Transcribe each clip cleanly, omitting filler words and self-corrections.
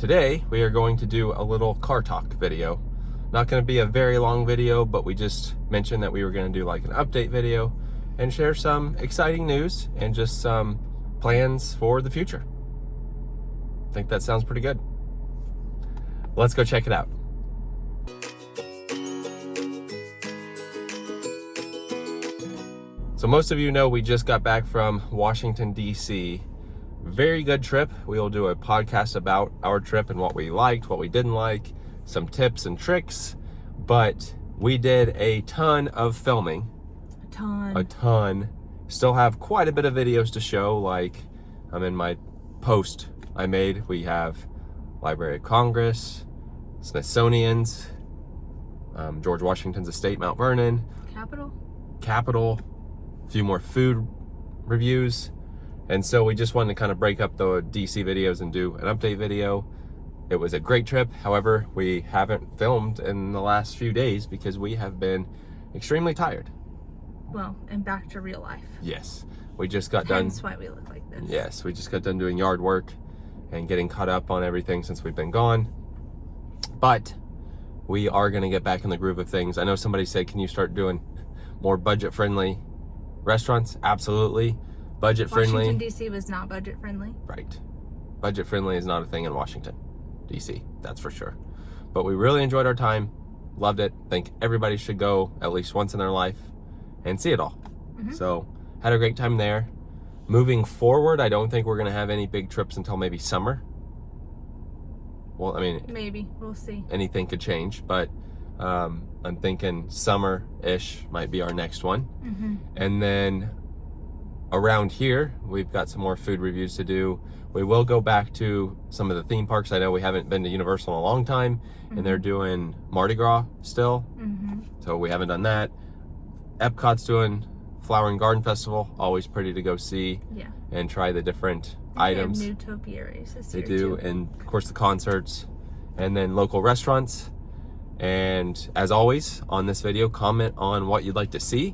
Today, we are going to do a little car talk video. Not going to be a very long video, but we just mentioned that we were going to do like an update video and share some exciting news and just some plans for the future. I think that sounds pretty good. Let's go check it out. So most of you know we just got back from Washington, D.C. Very good trip. We will do a podcast about our trip and what we liked, what we didn't like, some tips and tricks, but we did a ton of filming. A ton. Still have quite a bit of videos to show, like I'm in my post I made. We have Library of Congress, Smithsonian's, George Washington's estate, Mount Vernon. Capitol, a few more food reviews. And so we just wanted to kind of break up the DC videos and do an update video. It was a great trip. However, we haven't filmed in the last few days because we have been extremely tired. Well, and back to real life. Yes. We just got done. That's why we look like this. Yes, we just got done doing yard work and getting caught up on everything since we've been gone. But we are going to get back in the groove of things. I know somebody said, can you start doing more budget-friendly restaurants? Absolutely. Budget-friendly. Washington, D.C. was not budget-friendly. Right. Budget-friendly is not a thing in Washington, D.C. That's for sure. But we really enjoyed our time. Loved it. Think everybody should go at least once in their life and see it all. Mm-hmm. So, had a great time there. Moving forward, I don't think we're going to have any big trips until maybe summer. Well, I mean... maybe. We'll see. Anything could change, but I'm thinking summer-ish might be our next one. Mm-hmm. And then around here, we've got some more food reviews to do. We will go back to some of the theme parks. I know we haven't been to Universal in a long time, mm-hmm. and they're doing Mardi Gras still. Mm-hmm. So we haven't done that. Epcot's doing Flower and Garden Festival, always pretty to go see and try the different items. They have new topiaries this year, They do, too. And of course the concerts, and then local restaurants. And as always, on this video, comment on what you'd like to see,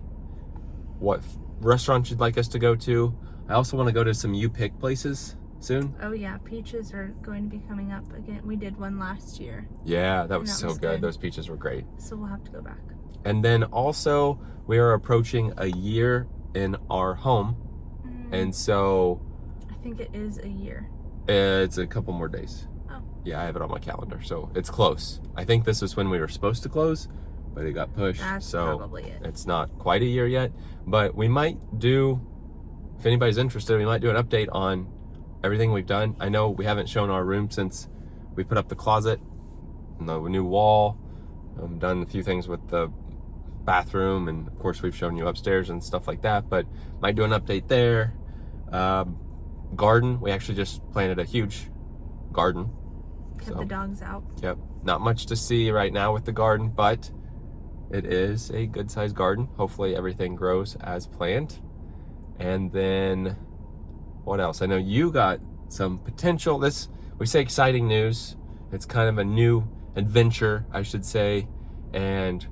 what restaurants you'd like us to go to. I also want to go to some You Pick places soon. Oh yeah, peaches are going to be coming up again. We did one last year. Yeah, that was so good. Those peaches were great. So we'll have to go back. And then also, we are approaching a year in our home. And so... I think it is a year. It's a couple more days. Oh. Yeah, I have it on my calendar, so it's close. I think this is when we were supposed to close, but it got pushed. That's probably it. It's not quite a year yet, but we might do, if anybody's interested, we might do an update on everything we've done. I know we haven't shown our room since we put up the closet and the new wall. Done a few things with the bathroom, and of course we've shown you upstairs and stuff like that, but might do an update there. Garden, we actually just planted a huge garden. Kept the dogs out. Yep, not much to see right now with the garden, but it is a good sized garden. Hopefully everything grows as planned. And then what else? I know you got some potential, we say exciting news. It's kind of a new adventure, I should say, and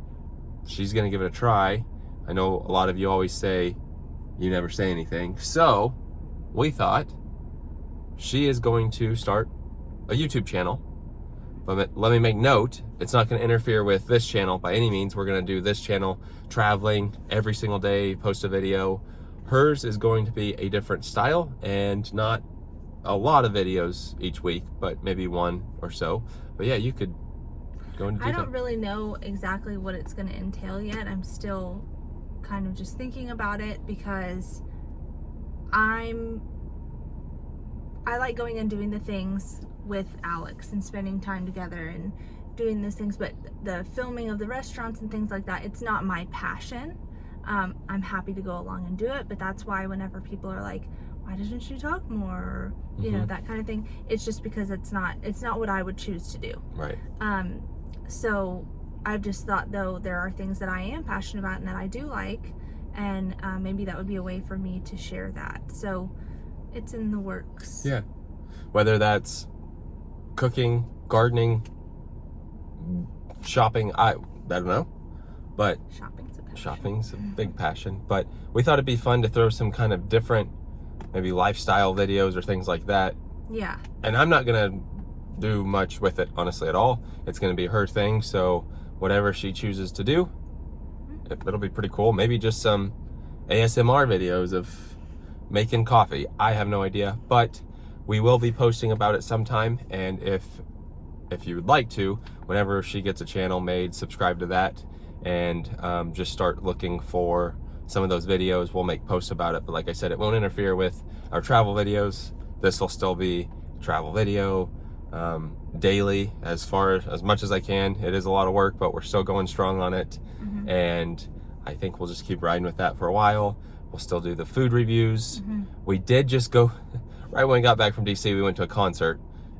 she's gonna give it a try. I know a lot of you always say you never say anything, so we thought she is going to start a YouTube channel. But let me make note, it's not going to interfere with this channel by any means. We're going to do this channel traveling every single day, post a video. Hers is going to be a different style and not a lot of videos each week, but maybe one or so. But yeah, you could go into. I don't really know exactly what it's going to entail yet. I'm still kind of just thinking about it because I like going and doing the things with Alex and spending time together and doing those things, but the filming of the restaurants and things like that, it's not my passion. I'm happy to go along and do it, but that's why whenever people are like, why doesn't she talk more, or, you know, that kind of thing, it's just because it's not what I would choose to do. Right. So I've just thought, though, there are things that I am passionate about and that I do like, and maybe that would be a way for me to share that. So it's in the works. Yeah. Whether that's cooking, gardening, shopping, I don't know. But shopping's a big passion. But we thought it'd be fun to throw some kind of different, maybe lifestyle videos or things like that. Yeah. And I'm not gonna do much with it, honestly, at all. It's going to be her thing, so whatever she chooses to do, it'll be pretty cool. Maybe just some ASMR videos of making coffee. I have no idea, but we will be posting about it sometime, and if you would like to, whenever she gets a channel made, subscribe to that, and just start looking for some of those videos. We'll make posts about it, but like I said, it won't interfere with our travel videos. This will still be travel video, daily, as much as I can. It is a lot of work, but we're still going strong on it. And I think we'll just keep riding with that for a while. We'll still do the food reviews. We did just go right when we got back from DC, we went to a concert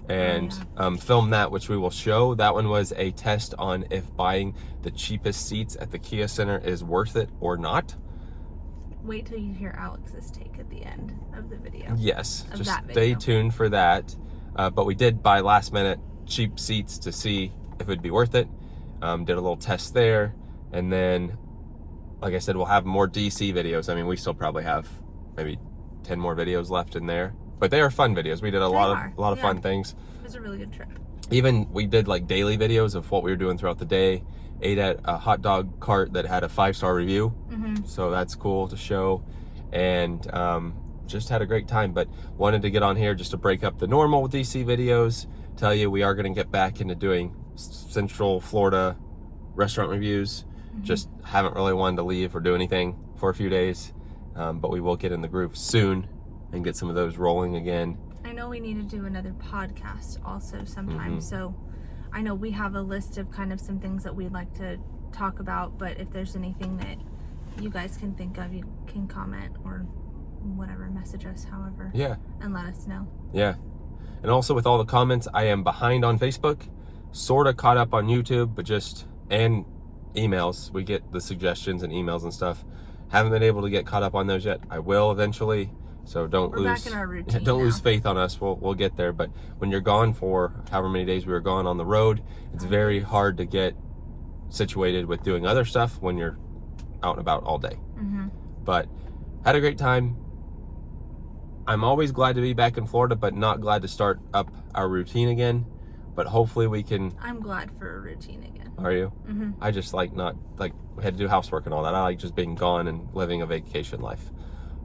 and filmed that, which we will show. That one was a test on if buying the cheapest seats at the Kia Center is worth it or not. Wait till you hear Alex's take at the end of the video. Yes, just stay tuned for that. But we did buy last minute cheap seats to see if it'd be worth it. Did a little test there, and then, like I said, we'll have more DC videos. I mean, we still probably have maybe 10 more videos left in there, but they are fun videos. We did a lot of fun things. It was a really good trip. Even we did like daily videos of what we were doing throughout the day. Ate at a hot dog cart that had a 5-star review, so that's cool to show, and just had a great time. But wanted to get on here just to break up the normal DC videos, tell you we are going to get back into doing Central Florida restaurant reviews. Just haven't really wanted to leave or do anything for a few days, but we will get in the groove soon and get some of those rolling again. I know we need to do another podcast also sometime, so I know we have a list of kind of some things that we'd like to talk about, but if there's anything that you guys can think of, you can comment or whatever, message us however, and let us know. And also, with all the comments, I am behind on Facebook, sort of caught up on YouTube, but and emails. We get the suggestions and emails and stuff. Haven't been able to get caught up on those yet. I will eventually. So don't lose faith on us. We'll get there. But when you're gone for however many days we were gone on the road, it's very hard to get situated with doing other stuff when you're out and about all day. But had a great time. I'm always glad to be back in Florida, but not glad to start up our routine again. But hopefully we can. I'm glad for a routine again. Are you? I just we had to do housework and all that. I like just being gone and living a vacation life.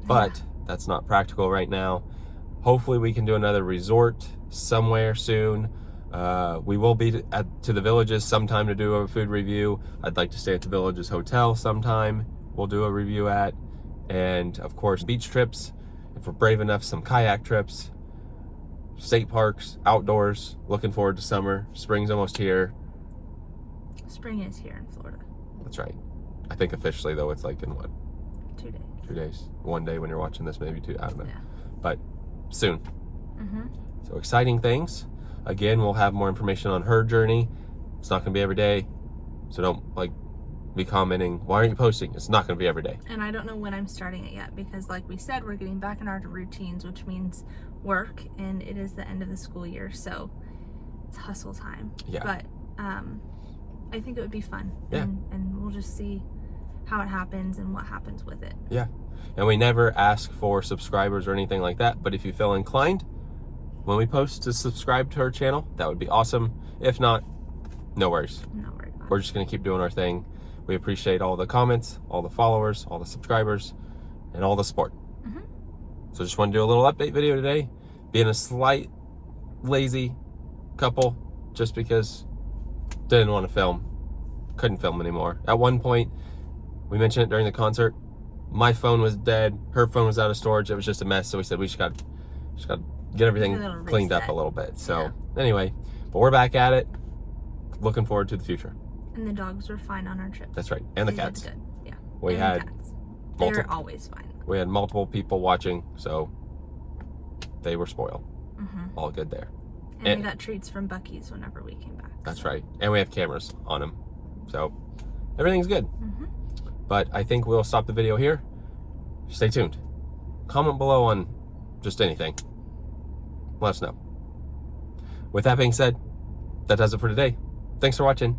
But that's not practical right now. Hopefully we can do another resort somewhere soon. We will be to the Villages sometime to do a food review. I'd like to stay at the Villages Hotel sometime. We'll do a review at. And of course, beach trips, if we're brave enough, some kayak trips, state parks, outdoors. Looking forward to summer. Spring's almost here. Spring is here in Florida. That's right. I think officially, though, it's like in what? 2 days. 2 days. One day when you're watching this, maybe 2. I don't know. But soon. So exciting things. Again, we'll have more information on her journey. It's not going to be every day. So don't be commenting, why aren't you posting? It's not going to be every day. And I don't know when I'm starting it yet, because like we said, we're getting back in our routines, which means work, and it is the end of the school year, so it's hustle time. But I think it would be fun. And we'll just see how it happens and what happens with it. And we never ask for subscribers or anything like that, but if you feel inclined when we post to subscribe to our channel, that would be awesome. If not, no worries. We're just going to keep doing our thing. We appreciate all the comments, all the followers, all the subscribers, and all the support. So just want to do a little update video today. Being a slight lazy couple, just because didn't want to film. Couldn't film anymore. At one point, we mentioned it during the concert, my phone was dead, her phone was out of storage, it was just a mess, so we said we just got to get everything cleaned up a little bit. So anyway, but we're back at it. Looking forward to the future. And the dogs were fine on our trip. That's right. And the cats. Good. We had they're always fine. We had multiple people watching, so they were spoiled. All good there. And we got treats from Buc-ee's whenever we came back. That's right. And we have cameras on them. So everything's good. But I think we'll stop the video here. Stay tuned. Comment below on just anything. Let us know. With that being said, that does it for today. Thanks for watching.